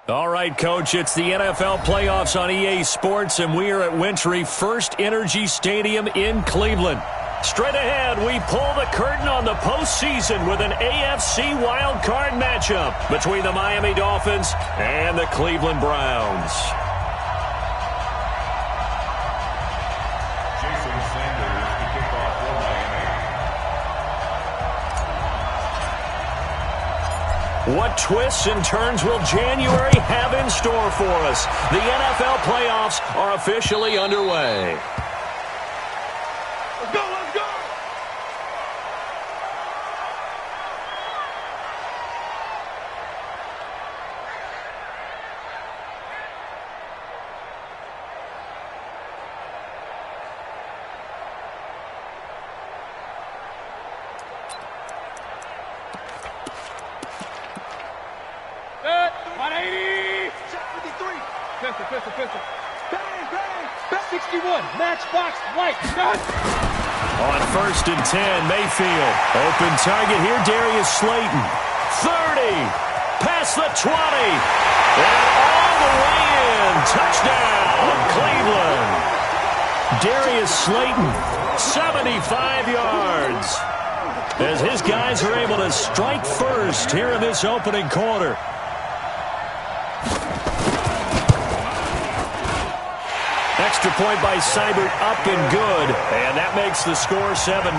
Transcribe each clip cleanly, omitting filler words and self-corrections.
All right, Coach, it's the NFL playoffs on EA Sports, and we are at Wintry First Energy Stadium in Cleveland. Straight ahead, we pull the curtain on the postseason with an AFC wildcard matchup between the Miami Dolphins and the Cleveland Browns. What twists and turns will January have in store for us? The NFL playoffs are officially underway. Let's go, let's go! Set, 180! Shot 53! Pistol. Bang, bang! 61, matchbox, light, done! On 1st and 10, Mayfield. Open target here, Darius Slayton. 30, past the 20, and all the way in. Touchdown, Cleveland. Darius Slayton, 75 yards. As his guys are able to strike first here in this opening quarter. Extra point by Seibert, up and good. And that makes the score 7-0.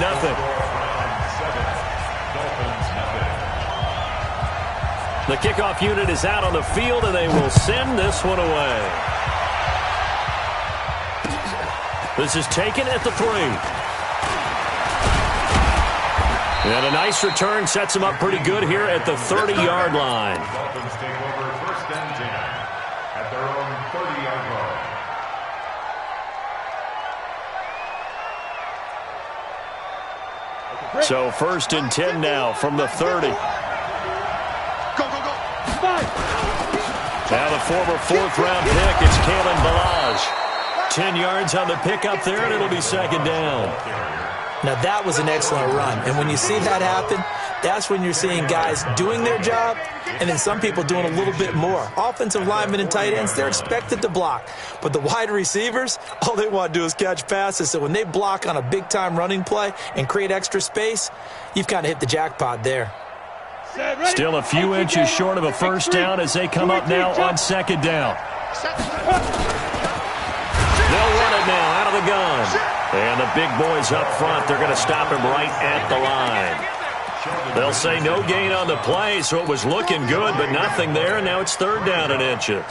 The kickoff unit is out on the field, and they will send this one away. This is taken at the 3. And a nice return sets him up pretty good here at the 30-yard line. Dolphins take over 1st and 10 at their own 30-yard line. So 1st and 10 now from the 30. Go! Now the former 4th-round pick, it's Kalen Ballage. 10 yards on the pickup there, and it'll be 2nd down. Now, that was an excellent run. And when you see that happen, that's when you're seeing guys doing their job and then some people doing a little bit more. Offensive linemen and tight ends, they're expected to block. But the wide receivers, all they want to do is catch passes. So when they block on a big-time running play and create extra space, you've kind of hit the jackpot there. Still a few inches short of a 1st down as they come up now on 2nd down. They'll run it now out of the gun. And the big boys up front, they're going to stop him right at the line. They'll say no gain on the play, so it was looking good, but nothing there. And now it's 3rd down and inches.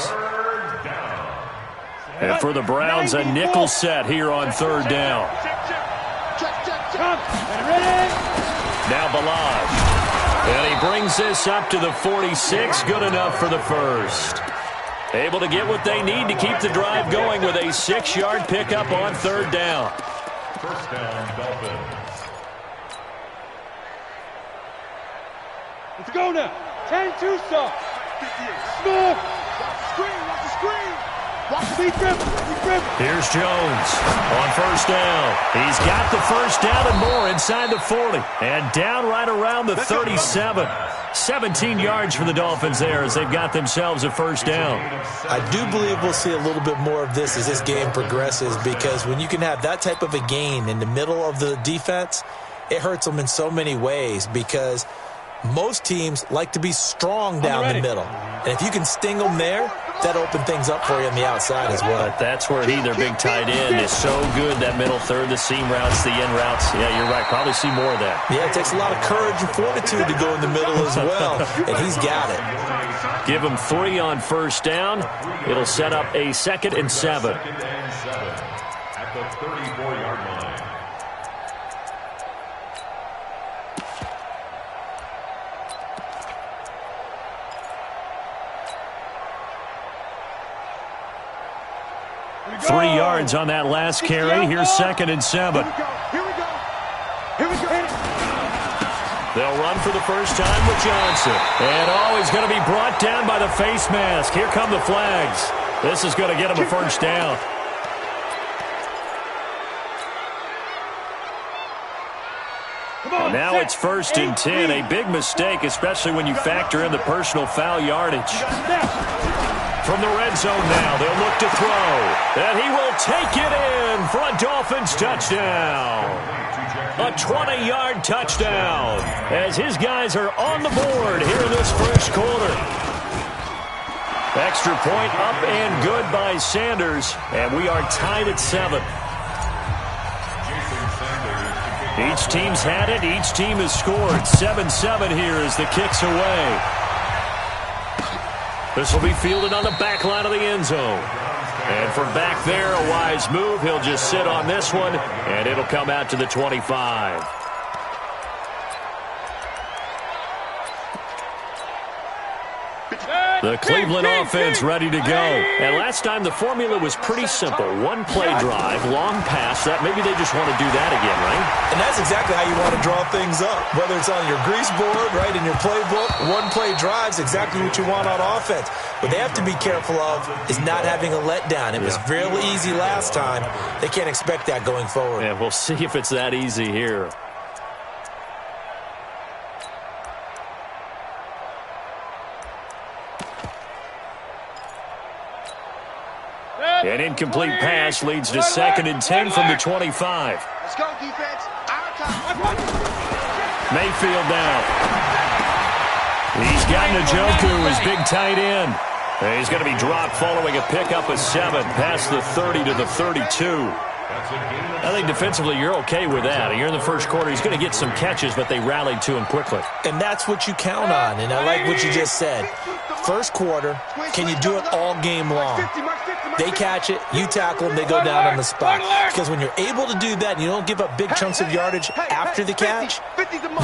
And for the Browns, a nickel set here on 3rd down. Now Ballage. And he brings this up to the 46. Good enough for the 1st. Able to get what they need to keep the drive going with a 6-yard pickup on 3rd down. 1st down, Dolphins. Let's go now. 10-2 stop. Smoke. Watch the screen. Watch the grip. Here's Jones on 1st down. He's got the 1st down and more inside the 40. And down right around the 37. 17 yards for the Dolphins there as they've got themselves a 1st down. I do believe we'll see a little bit more of this as this game progresses, because when you can have that type of a gain in the middle of the defense, it hurts them in so many ways, because most teams like to be strong down the middle. And if you can sting them there, that opens things up for you on the outside as well. But that's where their big tight end, is so good, that middle third, the seam routes, the in routes. Yeah, you're right. Probably see more of that. Yeah, it takes a lot of courage and fortitude to go in the middle as well, and he's got it. Give him 3 on 1st down. It'll set up a 2nd and 7. At the 34-yard line. 3 yards on that last carry. Here's 2nd and 7. Here we go. They'll run for the first time with Johnson. And he's going to be brought down by the face mask. Here come the flags. This is going to get him a 1st down. Well, now it's 1st and 10, a big mistake, especially when you factor in the personal foul yardage. From the red zone now, they'll look to throw. And he will take it in for a Dolphins touchdown. A 20-yard touchdown as his guys are on the board here in this first quarter. Extra point up and good by Sanders, and we are tied at 7. Each team's had it. Each team has scored. 7-7 here as the kick's away. This will be fielded on the back line of the end zone. And from back there, a wise move. He'll just sit on this one, and it'll come out to the 25. The Cleveland offense ready to go. And last time the formula was pretty simple. One play drive, long pass. That maybe they just want to do that again, right? And that's exactly how you want to draw things up. Whether it's on your grease board, right, in your playbook, one play drive's exactly what you want on offense. What they have to be careful of is not having a letdown. It was real easy last time. They can't expect that going forward. Yeah, we'll see if it's that easy here. An incomplete pass leads to 2nd and 10 from the 25. Let's go, defense. Our time. Mayfield now. He's got Njoku, his big tight end. And he's going to be dropped following a pickup of 7 past the 30 to the 32. I think defensively you're okay with that. You're in the first quarter. He's going to get some catches, but they rallied to him quickly. And that's what you count on. And I like what you just said. First quarter, can you do it all game long? They catch it, you tackle them, they go down on the spot. Because when you're able to do that and you don't give up big chunks of yardage after the catch,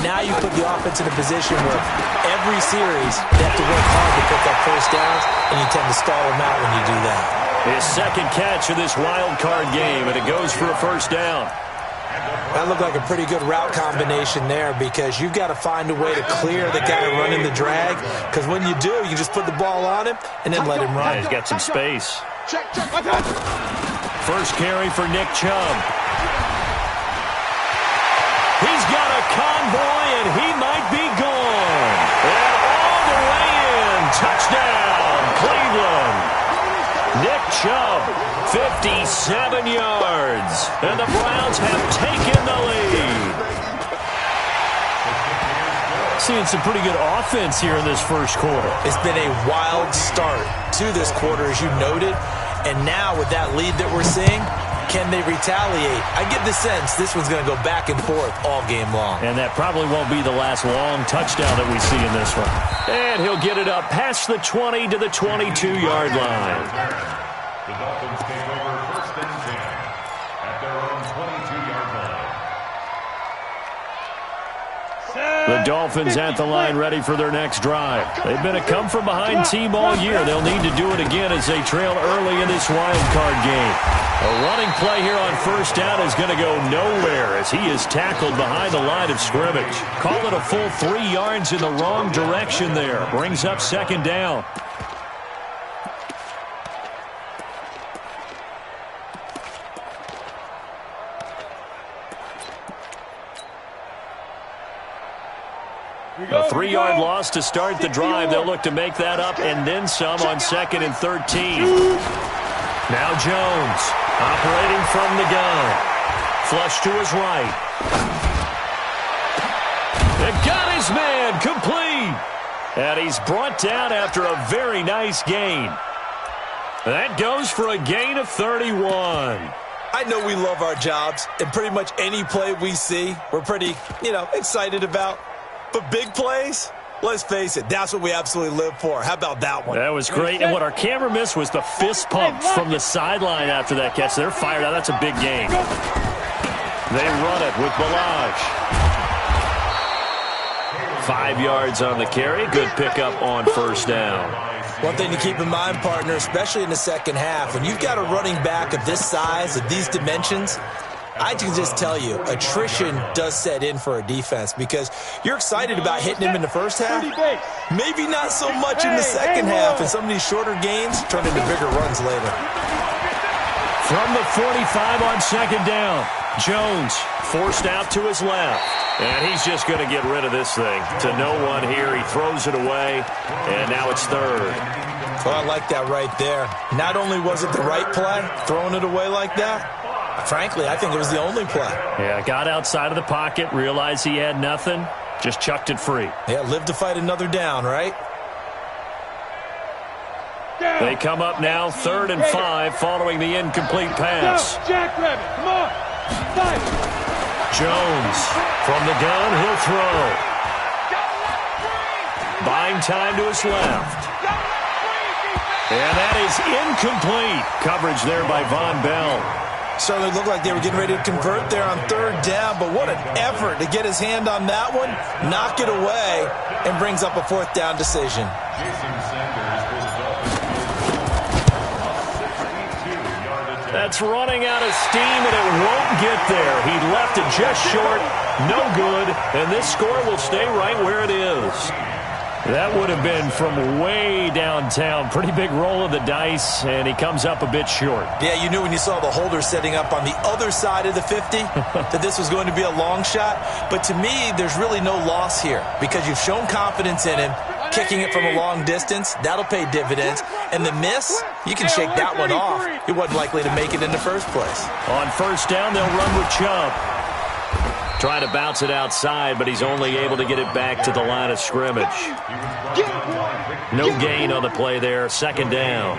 now you put the offense in a position where every series they have to work hard to pick up first downs, and you tend to stall them out when you do that. His second catch of this wild card game, and it goes for a first down. That looked like a pretty good route combination there because you've got to find a way to clear the guy running the drag, because when you do, you just put the ball on him and then let him run. Yeah, he's got some space. First carry for Nick Chubb. He's got a convoy, and he might be gone. And all the way in. Touchdown, Cleveland. Nick Chubb, 57 yards. And the Browns have taken the lead. Seeing some pretty good offense here in this first quarter. It's been a wild start to this quarter, as you noted. And now with that lead that we're seeing, can they retaliate? I get the sense this one's going to go back and forth all game long. And that probably won't be the last long touchdown that we see in this one. And he'll get it up past the 20 to the 22-yard line. The Dolphins take over 1st and 10 at their own 22-yard line. The Dolphins at the line ready for their next drive. They've been a come-from-behind team all year. They'll need to do it again as they trail early in this wild card game. A running play here on first down is going to go nowhere as he is tackled behind the line of scrimmage. Call it a full 3 yards in the wrong direction there. Brings up 2nd down. A 3-yard loss to start the drive. They'll look to make that up and then some on 2nd and 13. Now Jones operating from the gun. Flush to his right. And got his man complete. And he's brought down after a very nice gain. That goes for a gain of 31. I know we love our jobs, and pretty much any play we see, we're pretty, excited about. But big plays, let's face it, that's what we absolutely live for. How about that one? That was great. And what our camera missed was the fist pump from the sideline after that catch. They're fired out. That's a big gain. They run it with Balaj. 5 yards on the carry. Good pickup on first down. One thing to keep in mind, partner, especially in the second half, when you've got a running back of this size, of these dimensions, I can just tell you, attrition does set in for a defense because you're excited about hitting him in the first half. Maybe not so much in the second half, and some of these shorter gains turn into bigger runs later. From the 45 on 2nd down, Jones forced out to his left. And he's just going to get rid of this thing. To no one here. He throws it away. And now it's third. Well, I like that right there. Not only was it the right play, throwing it away like that, frankly, I think it was the only play. Yeah, got outside of the pocket, realized he had nothing, just chucked it free. Yeah, live to fight another down, right? They come up now, 3rd and 5, following the incomplete pass. Jackrabbit, come on. Fight. Jones from the gun, he'll throw. Buying time to his left. And that is incomplete. Coverage there by Von Bell. Certainly looked like they were getting ready to convert there on 3rd down, but what an effort to get his hand on that one, knock it away, and brings up a 4th down decision. That's running out of steam, and it won't get there. He left it just short, no good, and this score will stay right where it is. That would have been from way downtown. Pretty big roll of the dice, and he comes up a bit short. Yeah, you knew when you saw the holder setting up on the other side of the 50 that this was going to be a long shot. But to me, there's really no loss here because you've shown confidence in him. Kicking it from a long distance, that'll pay dividends. And the miss, you can shake that one off. He wasn't likely to make it in the first place. On 1st down, they'll run with Chubb. Trying to bounce it outside, but he's only able to get it back to the line of scrimmage. No gain on the play there. 2nd down.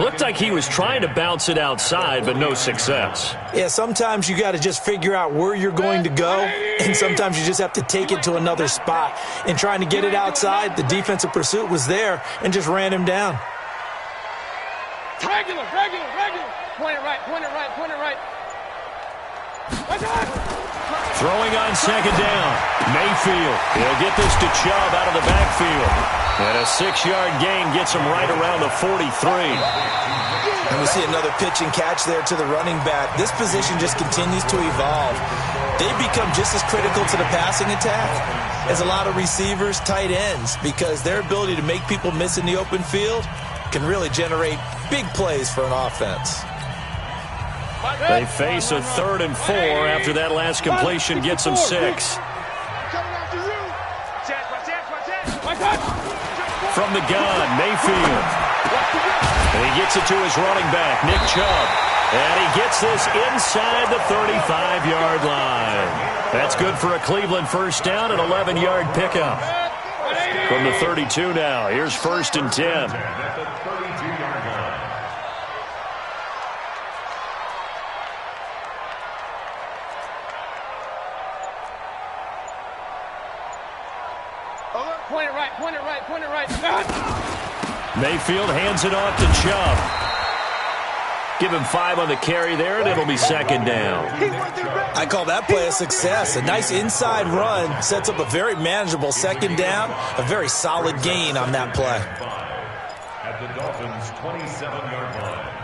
Looked like he was trying to bounce it outside, but no success. Yeah, sometimes you got to just figure out where you're going to go, and sometimes you just have to take it to another spot. And trying to get it outside, the defensive pursuit was there and just ran him down. Regular. Point it right, point it right, point it right. Throwing on 2nd down. Mayfield. He'll get this to Chubb out of the backfield. And a 6-yard gain gets him right around the 43. And we see another pitch and catch there to the running back. This position just continues to evolve. They become just as critical to the passing attack as a lot of receivers, tight ends, because their ability to make people miss in the open field can really generate big plays for an offense. They face a 3rd and 4 after that last completion gets them 6. From the gun, Mayfield. And he gets it to his running back, Nick Chubb. And he gets this inside the 35-yard line. That's good for a Cleveland 1st down, an 11-yard pickup. From the 32 now, here's 1st and 10. Point it right, point it right, point it right. Mayfield hands it off to Chubb. Give him 5 on the carry there, and it'll be 2nd down. I call that play a success. A nice inside run sets up a very manageable 2nd down, a very solid gain on that play. At the Dolphins' 27-yard line.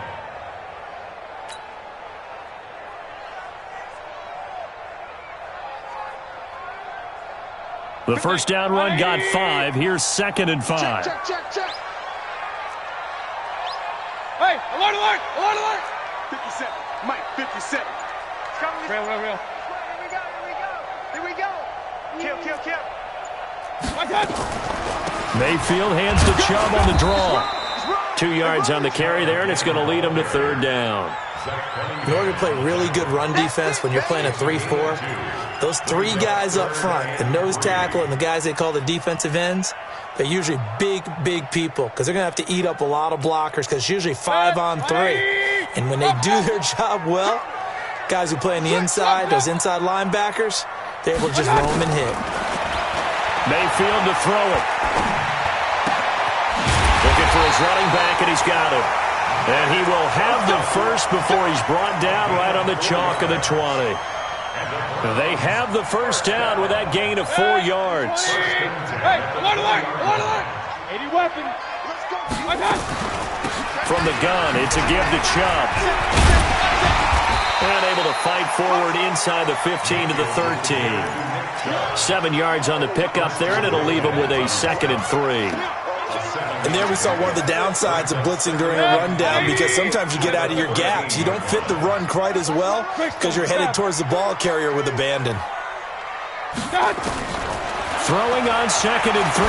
The 1st down run got 5. Here's 2nd and 5. Check. Hey, alert. 57. Mike, 57. It's coming. Real. Here we go. Kill. Mayfield hands to Chubb on the draw. 2 yards on the carry there, and it's going to lead him to 3rd down. In order to play really good run defense when you're playing a 3-4, those 3 guys up front, the nose tackle and the guys they call the defensive ends, they're usually big people because they're going to have to eat up a lot of blockers because it's usually 5 on 3. And when they do their job well, guys who play on the inside, those inside linebackers, they're able to just roam and hit. Mayfield to throw it. Looking for his running back, and he's got it. And he will have the first before he's brought down right on the chalk of the 20. They have the 1st down with that gain of 4 yards. Hey, alert. 80 weapon. From the gun, it's a give to Chubb. And able to fight forward inside the 15 to the 13. 7 yards on the pickup there, and it'll leave him with a 2nd and 3. And there we saw one of the downsides of blitzing during a rundown, because sometimes you get out of your gaps. You don't fit the run quite as well because you're headed towards the ball carrier with abandon. Throwing on 2nd and 3.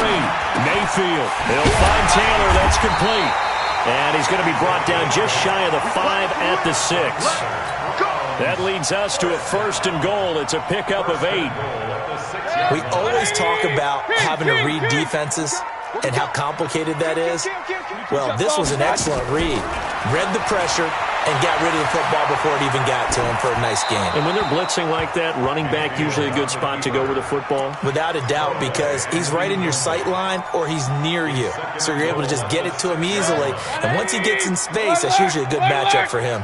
Mayfield. He'll find Taylor. That's complete. And he's going to be brought down just shy of the 5 at the 6. That leads us to a 1st and goal. It's a pickup of 8. We always talk about having to read defenses and how complicated that is. Well, this was an excellent read. Read the pressure and got rid of the football before it even got to him for a nice game. And when they're blitzing like that, running back usually a good spot to go with the football? Without a doubt, because he's right in your sight line or he's near you. So you're able to just get it to him easily. And once he gets in space, that's usually a good matchup for him.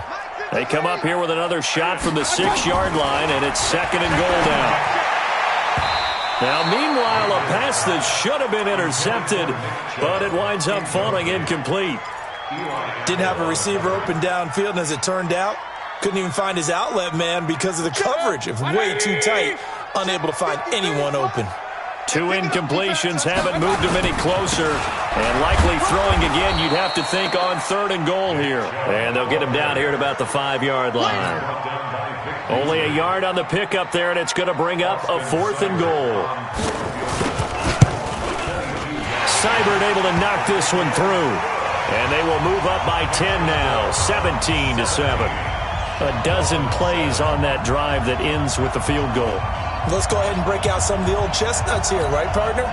They come up here with another shot from the 6-yard line, and it's 2nd and goal now. Now, meanwhile, a pass that should have been intercepted, but it winds up falling incomplete. Didn't have a receiver open downfield, and as it turned out, couldn't even find his outlet man because of the coverage. It was way too tight, unable to find anyone open. 2 incompletions haven't moved him any closer, and likely throwing again, you'd have to think on 3rd and goal here. And they'll get him down here at about the 5-yard line. Only a yard on the pickup there, and it's going to bring up a 4th and goal. Seibert able to knock this one through. And they will move up by 10 now, 17-7. A dozen plays on that drive that ends with the field goal. Let's go ahead and break out some of the old chestnuts here, right, partner?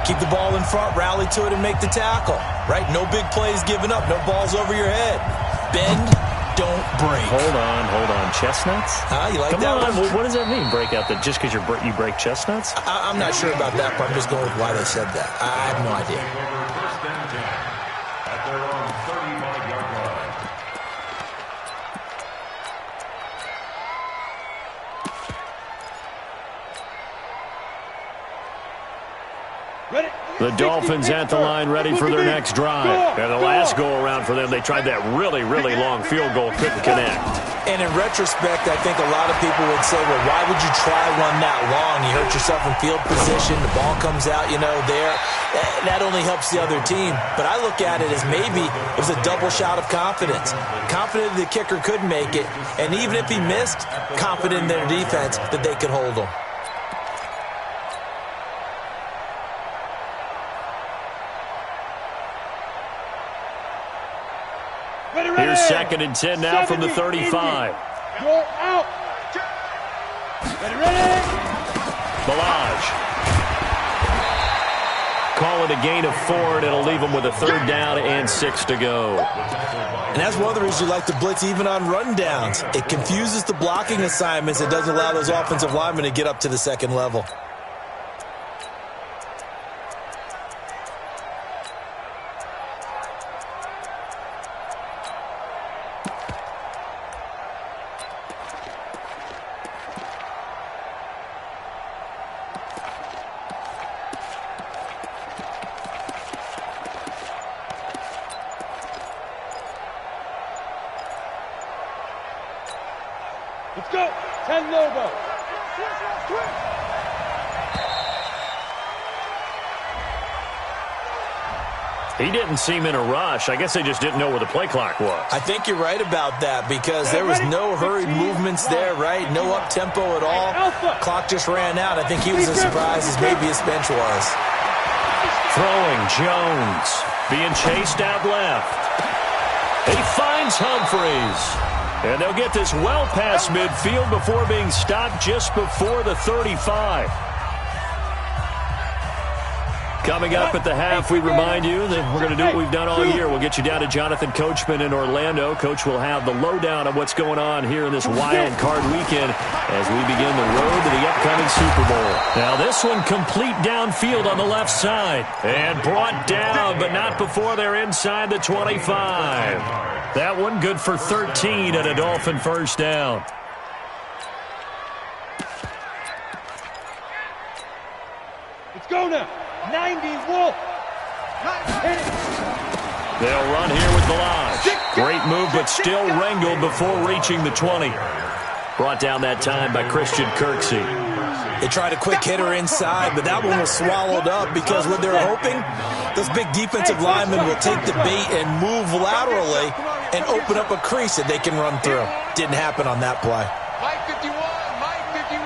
Keep the ball in front, rally to it, and make the tackle, right? No big plays given up, no balls over your head. Bend, don't break. Hold on. Chestnuts? You like Come that on. one? What does that mean, break out? Just because you break chestnuts? I'm not sure about that part. I'm just going with why they said that. I have no idea. At their own 35-yard line. The Dolphins at the line, ready for their next drive. And the last go-around for them, they tried that really, really long field goal, couldn't connect. And in retrospect, I think a lot of people would say, well, why would you try one that long? You hurt yourself in field position, the ball comes out, there. That only helps the other team. But I look at it as maybe it was a double shot of confidence. Confident the kicker could make it, and even if he missed, confident in their defense that they could hold him. Here's 2nd and 10 now from the 35. You're out. Ready? Balaj. Call it a gain of 4, and it'll leave them with a 3rd down and 6 to go. And that's one of the reasons you like to blitz even on rundowns. It confuses the blocking assignments. It doesn't allow those offensive linemen to get up to the 2nd level. Let's go. 10 logo. He didn't seem in a rush. I guess they just didn't know where the play clock was. I think you're right about that because there was no hurried movements there, right? No up-tempo at all. Clock just ran out. I think he was as surprised as maybe his bench was. Throwing Jones. Being chased out left. He finds Humphreys. And they'll get this well past midfield before being stopped just before the 35. Coming up at the half, we remind you that we're going to do what we've done all year. We'll get you down to Jonathan Coachman in Orlando. Coach will have the lowdown of what's going on here in this wild card weekend as we begin the road to the upcoming Super Bowl. Now this one complete downfield on the left side. And brought down, but not before they're inside the 25. That one good for 13 and a Dolphin first down. Let's go now. 90 Wolf. They'll run here with Balaj. Great move, but still wrangled before reaching the 20. Brought down that time by Christian Kirksey. They tried a quick hitter inside, but that one was swallowed up because what they're hoping, those big defensive linemen will take the bait and move laterally and open up a crease that they can run through. Didn't happen on that play. Mike 51, Mike 51.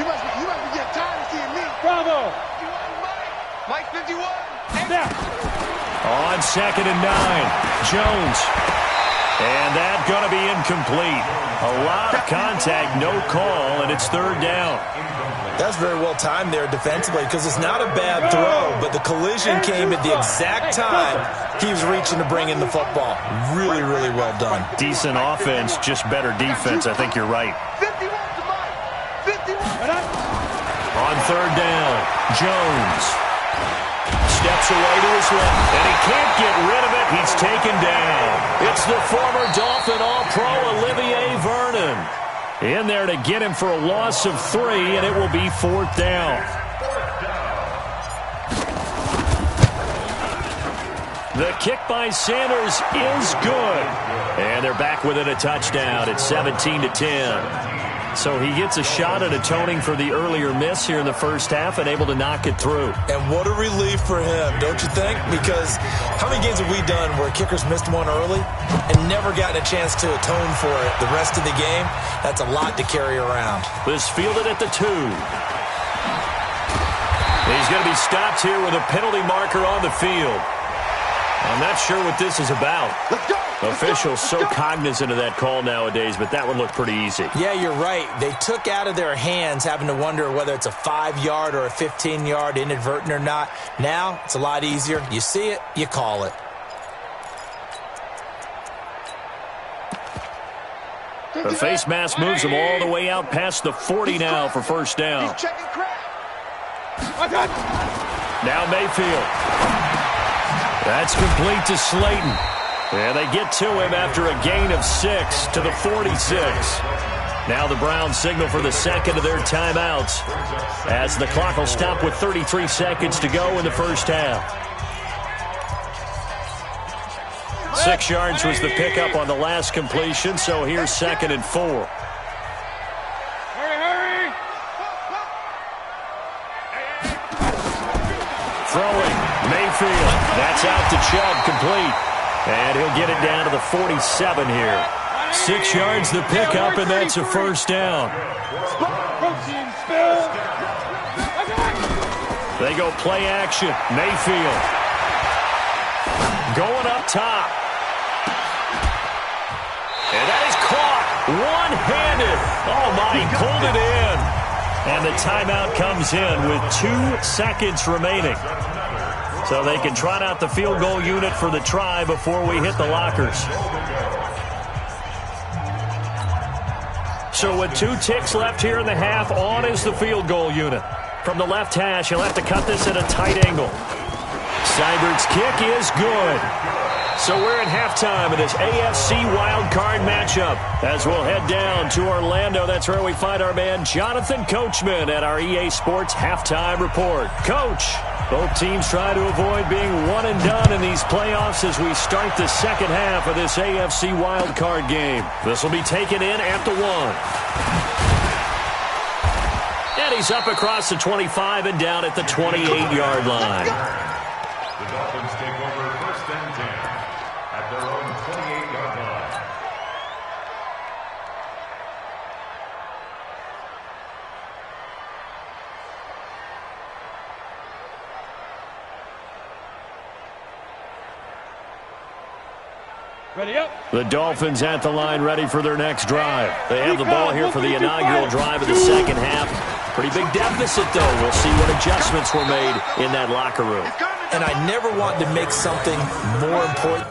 You must be getting tired of seeing me. Bravo. 51, Mike 51. Now. On 2nd and 9, Jones. And that's going to be incomplete. A lot of contact, no call, and it's 3rd down. That's very well timed there defensively because it's not a bad throw, but the collision came at the exact time he was reaching to bring in the football. Really, really well done. Decent offense, just better defense. I think you're right. 51 to Mike. 51. On 3rd down, Jones steps away to his left, and he can't get rid of it. He's taken down. It's the former Dolphin All-Pro Olivier Vernon in there to get him for a loss of 3, and it will be 4th down. The kick by Sanders is good, and they're back within a touchdown at 17-10. So he gets a shot at atoning for the earlier miss here in the first half and able to knock it through. And what a relief for him, don't you think? Because how many games have we done where kickers missed one early and never gotten a chance to atone for it the rest of the game? That's a lot to carry around. This fielded at the 2. He's going to be stopped here with a penalty marker on the field. I'm not sure what this is about. Let's go. Officials so cognizant of that call nowadays, but that one looked pretty easy. Yeah, you're right. They took out of their hands having to wonder whether it's a 5-yard or a 15-yard inadvertent or not. Now, it's a lot easier. You see it, you call it. The face mask moves him all the way out past the 40 now for 1st down. He's checking crap. Now Mayfield. That's complete to Slayton. And they get to him after a gain of 6 to the 46. Now the Browns signal for the 2nd of their timeouts as the clock will stop with 33 seconds to go in the first half. 6 yards was the pickup on the last completion, so here's 2nd and 4. Hurry. Throwing, Mayfield. That's out to Chubb, complete. And he'll get it down to the 47 here. 6 yards the pickup, and that's a 1st down. They go play action. Mayfield going up top. And that is caught one-handed. Oh, my, he pulled it in. And the timeout comes in with 2 seconds remaining. So they can trot out the field goal unit for the try before we hit the lockers. So with 2 ticks left here in the half, on is the field goal unit. From the left hash, he'll have to cut this at a tight angle. Seibert's kick is good. So we're at halftime in this AFC wildcard matchup. As we'll head down to Orlando, that's where we find our man Jonathan Coachman at our EA Sports Halftime Report. Coach, both teams try to avoid being one and done in these playoffs as we start the second half of this AFC wildcard game. This will be taken in at the 1. And he's up across the 25 and down at the 28-yard line. The Dolphins take over 1st and 10 at their own 28-yard line. Ready up. The Dolphins at the line ready for their next drive. They have the ball here for the inaugural drive of the second half. Pretty big deficit, though. We'll see what adjustments were made in that locker room. And I never want to make something more important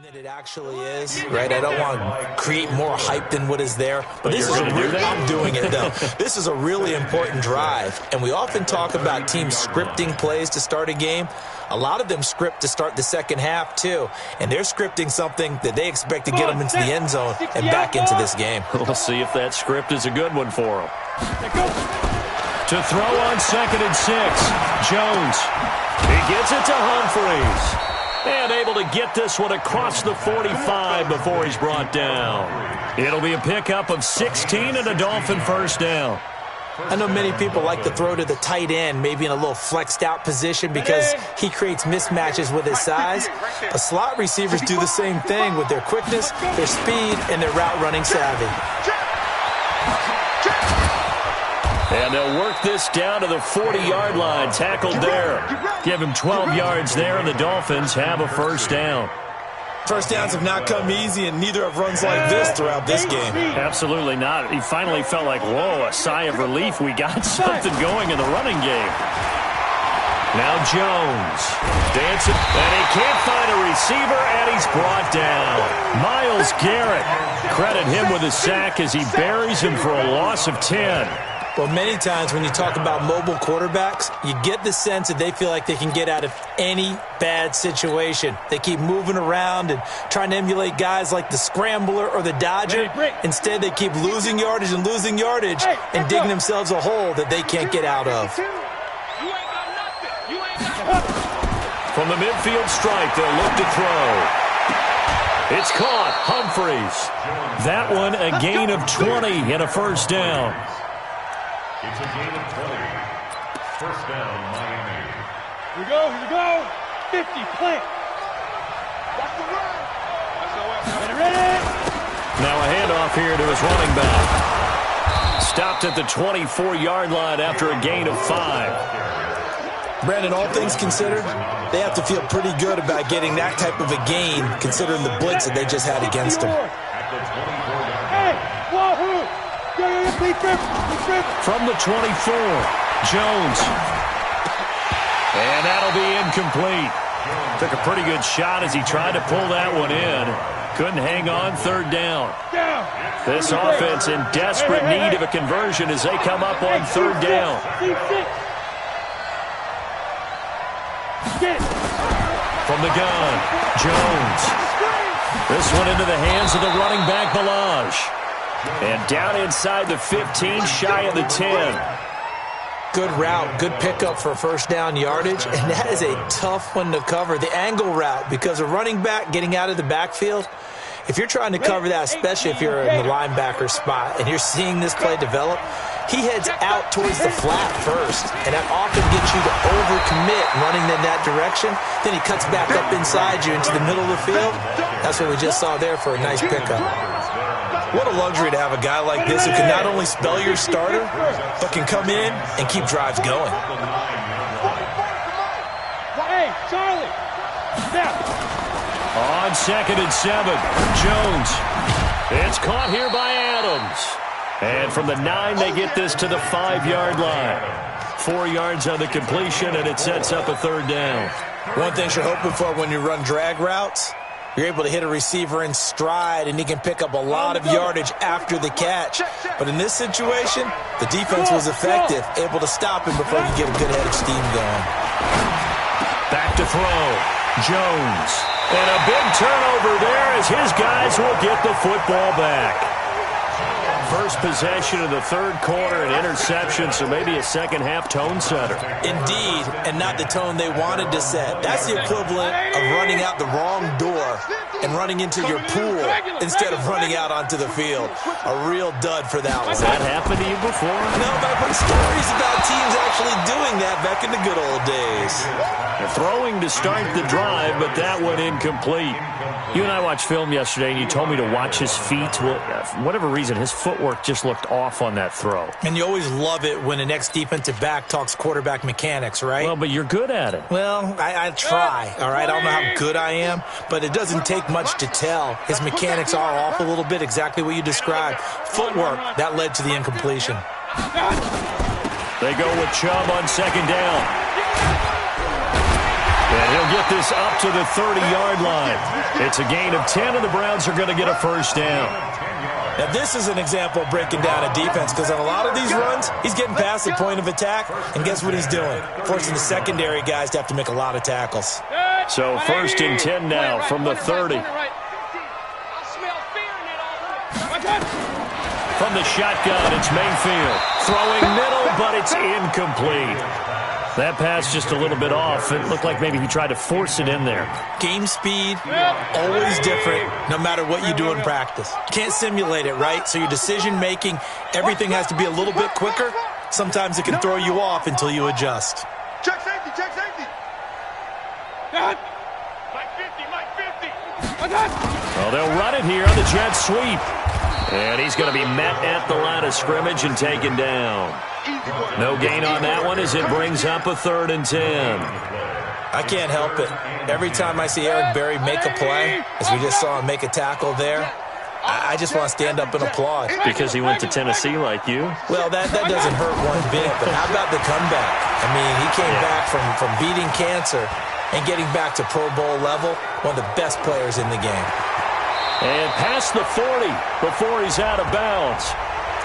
That it actually is, right? I don't want to create more hype than what is there, but this is I'm doing it though. This is a really important drive, and we often talk about teams scripting plays to start a game. A lot of them script to start the second half too, and they're scripting something that they expect to get them into the end zone and back into this game. We'll see if that script is a good one for them. To throw on 2nd and 6, Jones. He gets it to Humphries. And able to get this one across the 45 before he's brought down. It'll be a pickup of 16 and a Dolphin first down. I know many people like to throw to the tight end, maybe in a little flexed out position because he creates mismatches with his size. But slot receivers do the same thing with their quickness, their speed, and their route running savvy. And they'll work this down to the 40-yard line, tackled there. Give him 12 yards there, and the Dolphins have a first down. First downs have not come easy, and neither have runs like this throughout this game. Absolutely not. He finally felt like, whoa, a sigh of relief. We got something going in the running game. Now Jones dancing, and he can't find a receiver, and he's brought down. Myles Garrett, credit him with a sack as he buries him for a loss of 10. Well, many times when you talk about mobile quarterbacks, you get the sense that they feel like they can get out of any bad situation. They keep moving around and trying to emulate guys like the scrambler or the dodger. Instead, they keep losing yardage and digging themselves a hole that they can't get out of. From the midfield stripe, they'll look to throw. It's caught. Humphries. That one a gain of 20 and a first down. It's a gain of 20. First down, Miami. Here we go. 50, plant. Watch the run. Ready. Now a handoff here to his running back. Stopped at the 24-yard line after a gain of 5. Brandon, all things considered, they have to feel pretty good about getting that type of a gain considering the blitz that they just had against them. Hey, wahoo! From the 24, Jones. And that'll be incomplete. Took a pretty good shot as he tried to pull that one in. Couldn't hang on, third down. This offense in desperate need of a conversion as they come up on third down. From the gun, Jones. This one into the hands of the running back, Balaj. And down inside the 15, shy of the 10. Good route, good pickup for first down yardage, and that is a tough one to cover. The angle route, because a running back getting out of the backfield, if you're trying to cover that, especially if you're in the linebacker spot and you're seeing this play develop, he heads out towards the flat first, and that often gets you to overcommit running in that direction. Then he cuts back up inside you into the middle of the field. That's what we just saw there for a nice pickup. What a luxury to have a guy like this who can not only spell your starter, but can come in and keep drives going. Hey, Charlie! Snap! On 2nd and 7, Jones. It's caught here by Adams. And from the 9, they get this to the 5-yard line. 4 yards on the completion, and it sets up a third down. One thing you're hoping for when you run drag routes, you're able to hit a receiver in stride, and he can pick up a lot of yardage after the catch. But in this situation, the defense was effective, able to stop him before he get a good head of steam going. Back to throw. Jones. And a big turnover there as his guys will get the football back. First possession of the third quarter, an interception, so maybe a second-half tone setter. Indeed, and not the tone they wanted to set. That's the equivalent of running out the wrong door and running into your pool instead of running out onto the field. A real dud for that one. Has that happened to you before? No, but I've heard stories about teams actually doing that back in the good old days. Throwing to start the drive, but that one incomplete. You and I watched film yesterday, and you told me to watch his feet. Well, for whatever reason, his footwork just looked off on that throw. And you always love it when an ex-defensive back talks quarterback mechanics, right? Well, but you're good at it. Well, I try, all right? I don't know how good I am, but it doesn't take much to tell. His mechanics are off a little bit, exactly what you described. Footwork, that led to the incompletion. They go with Chubb on second down. And he'll get this up to the 30-yard line. It's a gain of 10, and the Browns are going to get a first down. Now, this is an example of breaking down a defense, because on a lot of these runs, he's getting past the point of attack, and guess what he's doing? Forcing the secondary guys to have to make a lot of tackles. So first and 10 now from the 30. From the shotgun, it's Mayfield. Throwing middle, but it's incomplete. That pass just a little bit off. It looked like maybe he tried to force it in there. Game speed, always different, no matter what you do in practice. You can't simulate it, right? So your decision-making, everything has to be a little bit quicker. Sometimes it can throw you off until you adjust. Check safety, check safety. Mike 50. Well, they'll run it here on the jet sweep. And he's going to be met at the line of scrimmage and taken down. No gain on that one as it brings up a 3rd and 10. I can't help it. Every time I see Eric Berry make a play, as we just saw him make a tackle there, I just want to stand up and applaud. Because he went to Tennessee like you? Well, that doesn't hurt one bit, but how about the comeback? I mean, he came back from beating cancer and getting back to Pro Bowl level, one of the best players in the game. And past the 40 before he's out of bounds.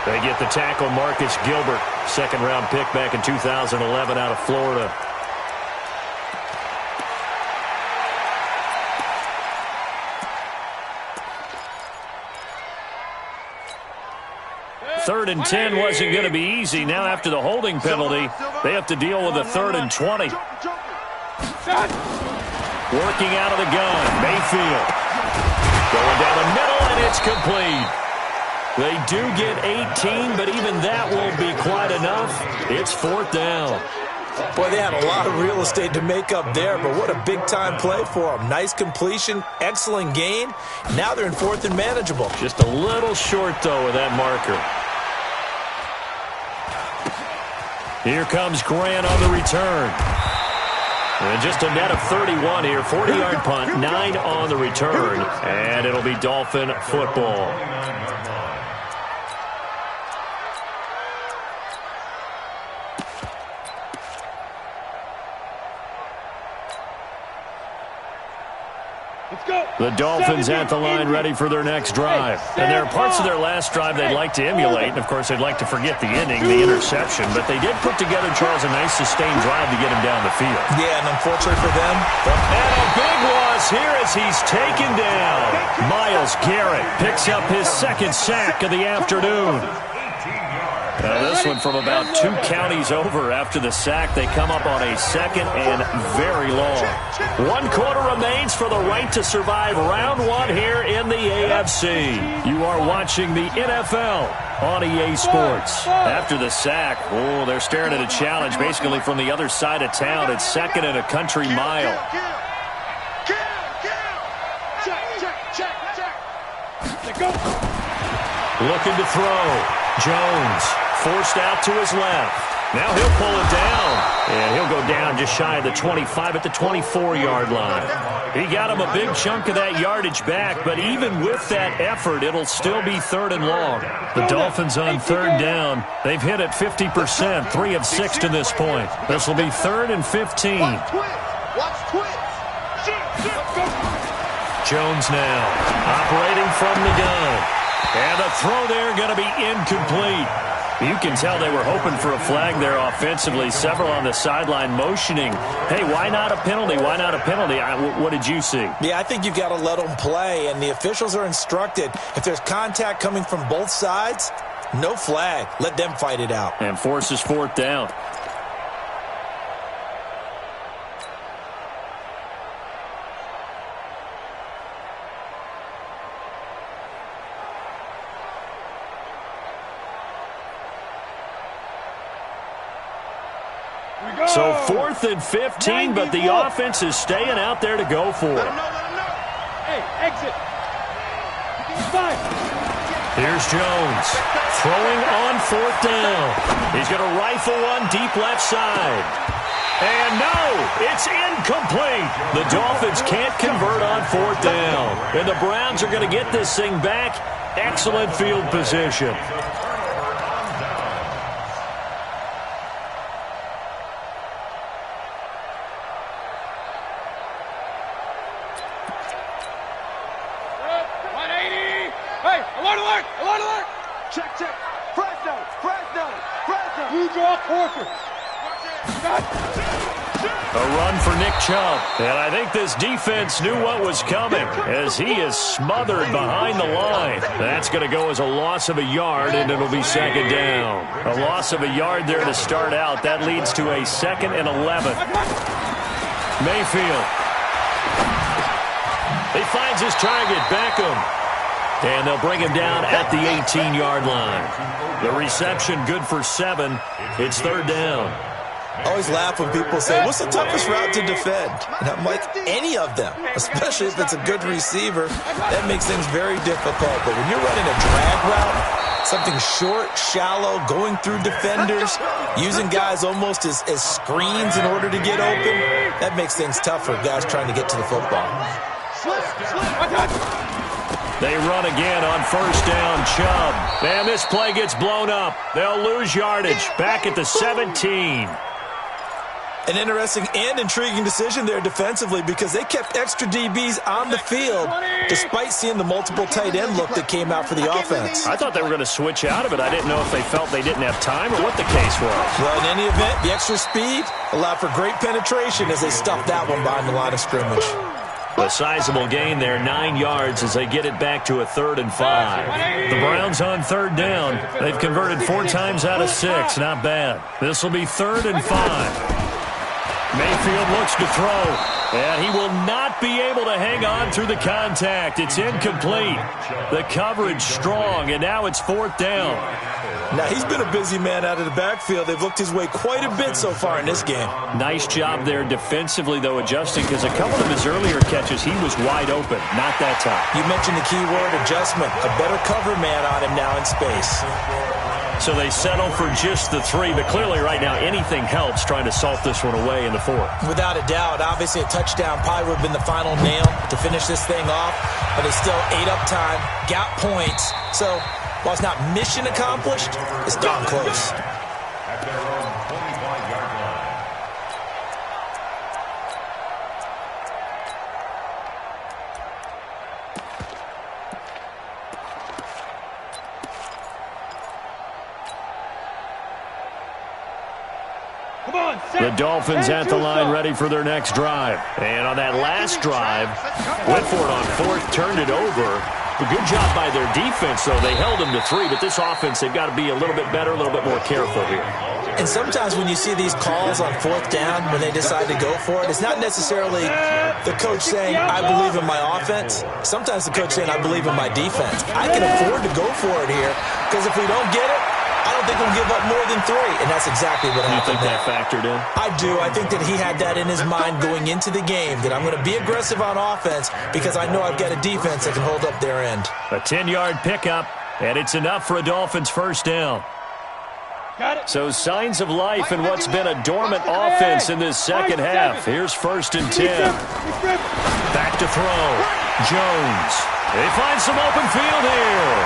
They get the tackle, Marcus Gilbert, second-round pick back in 2011 out of Florida. Third and 10 wasn't going to be easy. Now after the holding penalty, they have to deal with a 3rd and 20. Working out of the gun, Mayfield. Going down the middle, and it's complete. They do get 18, but even that won't be quite enough. It's 4th down. Boy, they had a lot of real estate to make up there, but what a big-time play for them. Nice completion, excellent gain. Now they're in 4th and manageable. Just a little short, though, with that marker. Here comes Grant on the return. And just a net of 31 here. 40-yard punt, 9 on the return. And it'll be Dolphin football. The Dolphins at the line ready for their next drive. And there are parts of their last drive they'd like to emulate. And, of course, they'd like to forget the inning, the interception. But they did put together, Charles, a nice sustained drive to get him down the field. Yeah, and unfortunately for them. And a big loss here as he's taken down. Myles Garrett picks up his 2nd sack of the afternoon. Now this one from about 2 counties over after the sack. They come up on a 2nd and very long. 1 quarter remains for the right to survive round 1 here in the AFC. You are watching the NFL on EA Sports. After the sack, they're staring at a challenge basically from the other side of town. It's 2nd and a country mile. Looking to throw. Jones forced out to his left. Now he'll pull it down. And he'll go down just shy of the 25 at the 24-yard line. He got him a big chunk of that yardage back, but even with that effort, it'll still be 3rd and long. The Dolphins on 3rd down. They've hit it 50%, 3 of 6 to this point. This will be 3rd and 15. Jones now operating from the gun. And the throw there going to be incomplete. You can tell they were hoping for a flag there offensively. Several on the sideline motioning. Hey, why not a penalty? Why not a penalty? What did you see? Yeah, I think you've got to let them play, and the officials are instructed. If there's contact coming from both sides, no flag. Let them fight it out. And forces 4th down. So 4th and 15, but the offense is staying out there to go for it. Hey, exit. Here's Jones throwing on 4th down. He's going to rifle one deep left side. And no, it's incomplete. The Dolphins can't convert on 4th down. And the Browns are going to get this thing back. Excellent field position. Blue draw quarter. A run for Nick Chubb. And I think this defense knew what was coming as he is smothered behind the line. That's going to go as a loss of a yard, and it'll be second down. A loss of a yard there to start out. That leads to a 2nd and 11. Mayfield. He finds his target, Beckham. And they'll bring him down at the 18-yard line. The reception good for 7. It's third down. I always laugh when people say, what's the toughest route to defend? And I'm like, any of them, especially if it's a good receiver. That makes things very difficult. But when you're running a drag route, something short, shallow, going through defenders, using guys almost as screens in order to get open, that makes things tough for guys trying to get to the football. They run again on first down, Chubb. And this play gets blown up. They'll lose yardage back at the 17. An interesting and intriguing decision there defensively because they kept extra DBs on the field despite seeing the multiple tight end look that came out for the offense. I thought they were going to switch out of it. I didn't know if they felt they didn't have time or what the case was. Well, in any event, the extra speed allowed for great penetration as they stuffed that one behind the line of scrimmage. A sizable gain there, 9 yards as they get it back to a 3rd and 5. The Browns on third down. They've converted 4 times out of 6. Not bad. This will be 3rd and 5. Mayfield looks to throw, and he will not be able to hang on through the contact. It's incomplete. The coverage strong, and now it's 4th down. Now, he's been a busy man out of the backfield. They've looked his way quite a bit so far in this game. Nice job there defensively, though, adjusting, because a couple of his earlier catches, he was wide open. Not that time. You mentioned the key word, adjustment. A better cover man on him now in space. So they settle for just the 3, but clearly right now anything helps trying to salt this one away in the 4th. Without a doubt, obviously a touchdown probably would have been the final nail to finish this thing off, but it's still ate up time, got points. So while it's not mission accomplished, it's darn close. At their own 25-yard line. The Dolphins at the line ready for their next drive. And on that last drive, went for it on 4th, turned it over. A good job by their defense, though. They held them to 3, but this offense, they've got to be a little bit better, a little bit more careful here. And sometimes when you see these calls on 4th down, when they decide to go for it, it's not necessarily the coach saying, I believe in my offense. Sometimes the coach saying, I believe in my defense. I can afford to go for it here, because if we don't get it, I don't think we'll give up more than 3, and that's exactly what happened. You think that factored in? I do. I think that he had that in his mind going into the game, that I'm going to be aggressive on offense because I know I've got a defense that can hold up their end. A 10-yard pickup, and it's enough for a Dolphins first down. So signs of life in what's been a dormant offense in this second half. Here's 1st and 10. Back to throw. Jones. They find some open field here.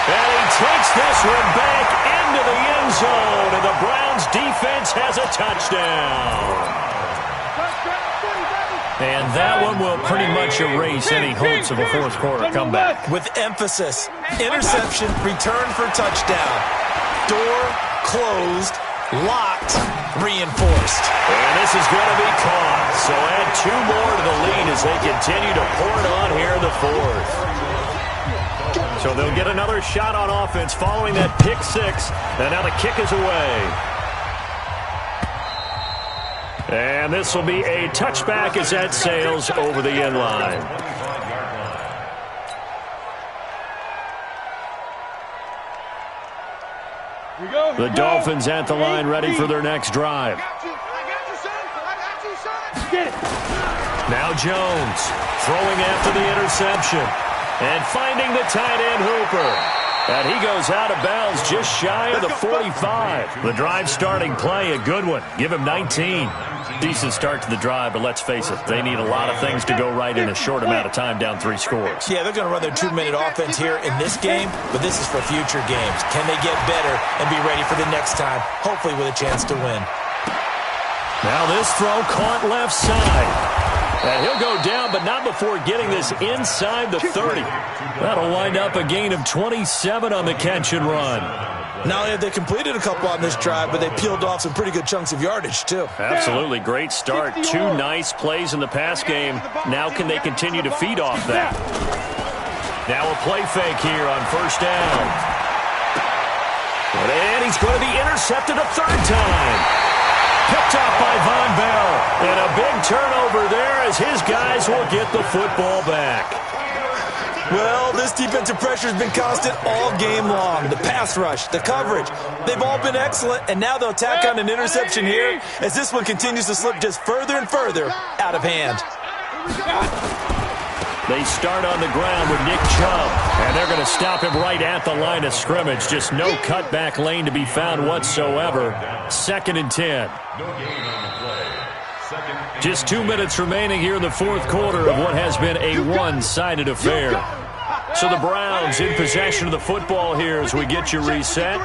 And he takes this one back into the end zone, and the Browns defense has a touchdown. And that one will pretty much erase any hopes of a 4th quarter comeback. With emphasis, interception, return for touchdown. Door closed, locked, reinforced. And this is going to be caught. So add 2 more to the lead as they continue to pour it on here in the 4th. So they'll get another shot on offense following that pick 6. And now the kick is away. And this will be a touchback as that sails over the end line. The Dolphins at the line ready for their next drive. Now Jones throwing after the interception. And finding the tight end Hooper. And he goes out of bounds just shy of the 45. The drive starting play, a good one. Give him 19. Decent start to the drive, but let's face it, they need a lot of things to go right in a short amount of time, down 3 scores. Yeah, they're going to run their 2-minute offense here in this game, but this is for future games. Can they get better and be ready for the next time, hopefully with a chance to win? Now this throw caught left side. And he'll go down, but not before getting this inside the 30. That'll wind up a gain of 27 on the catch and run. Not only have they completed a couple on this drive, but they peeled off some pretty good chunks of yardage, too. Absolutely. Great start. 2 nice plays in the pass game. Now can they continue to feed off that? Now a play fake here on first down. And he's going to be intercepted a third time. Picked off by Von Bell. And a big turnover there as his guys will get the football back. Well, this defensive pressure has been constant all game long. The pass rush, the coverage, they've all been excellent, and now they'll tack on an interception here as this one continues to slip just further and further out of hand. They start on the ground with Nick Chubb, and they're going to stop him right at the line of scrimmage. Just no cutback lane to be found whatsoever. 2nd and 10. Just 2 minutes remaining here in the fourth quarter of what has been a one-sided affair. So the Browns in possession of the football here as we get you reset.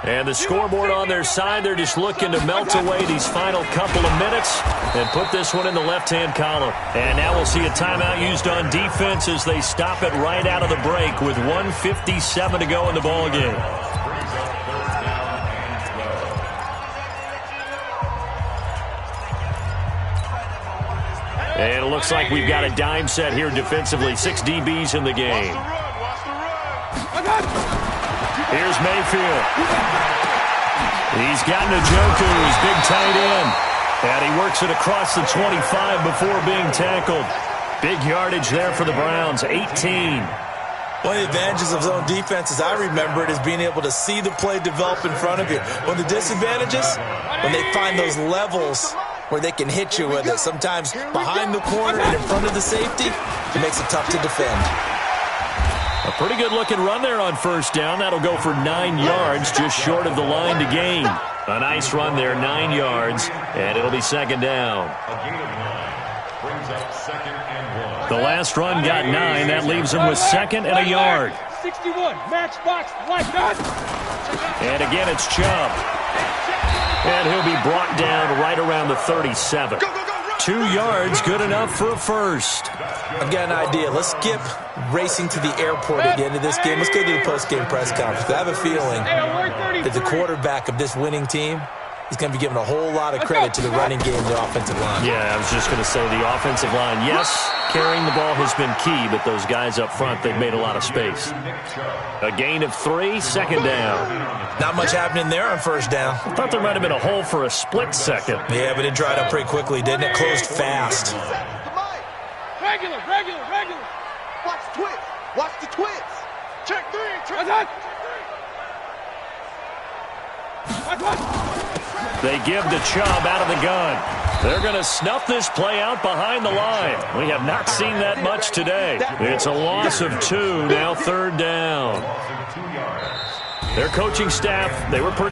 And the scoreboard on their side, they're just looking to melt away these final couple of minutes and put this one in the left-hand column. And now we'll see a timeout used on defense as they stop it right out of the break with 1:57 to go in the ballgame. And it looks like we've got a dime set here defensively. 6 DBs in the game. Here's Mayfield. He's got Njoku's big tight end. And he works it across the 25 before being tackled. Big yardage there for the Browns, 18. One of the advantages of zone defense, as I remember it, is being able to see the play develop in front of you. One of the disadvantages, when they find those levels where they can hit you with it, sometimes behind the corner and in front of the safety, it makes it tough to defend. A pretty good-looking run there on first down. That'll go for 9 yards, just short of the line to gain. A nice run there, 9 yards, and it'll be 2nd down. The last run got 9. That leaves him with 2nd and a yard. 61, matchbox, like that. And again, it's Chubb. And he'll be brought down right around the 37. 2 yards, good enough for a first. I've got an idea. Let's skip racing to the airport at the end of this game. Let's go to the post-game press conference. I have a feeling that the quarterback of this winning team is going to be given a whole lot of credit to the running game and the offensive line. Yeah, I was just going to say the offensive line, yes, carrying the ball has been key, but those guys up front, they've made a lot of space. A gain of 3, 2nd down. Not much happening there on first down. I thought there might have been a hole for a split second. Yeah, but it dried up pretty quickly, didn't it? Closed fast. Regular. Watch the twist. Watch the twist. Check 3. They give the Chubb out of the gun. They're going to snuff this play out behind the line. We have not seen that much today. It's a loss of 2, now 3rd down. Their coaching staff, they were pretty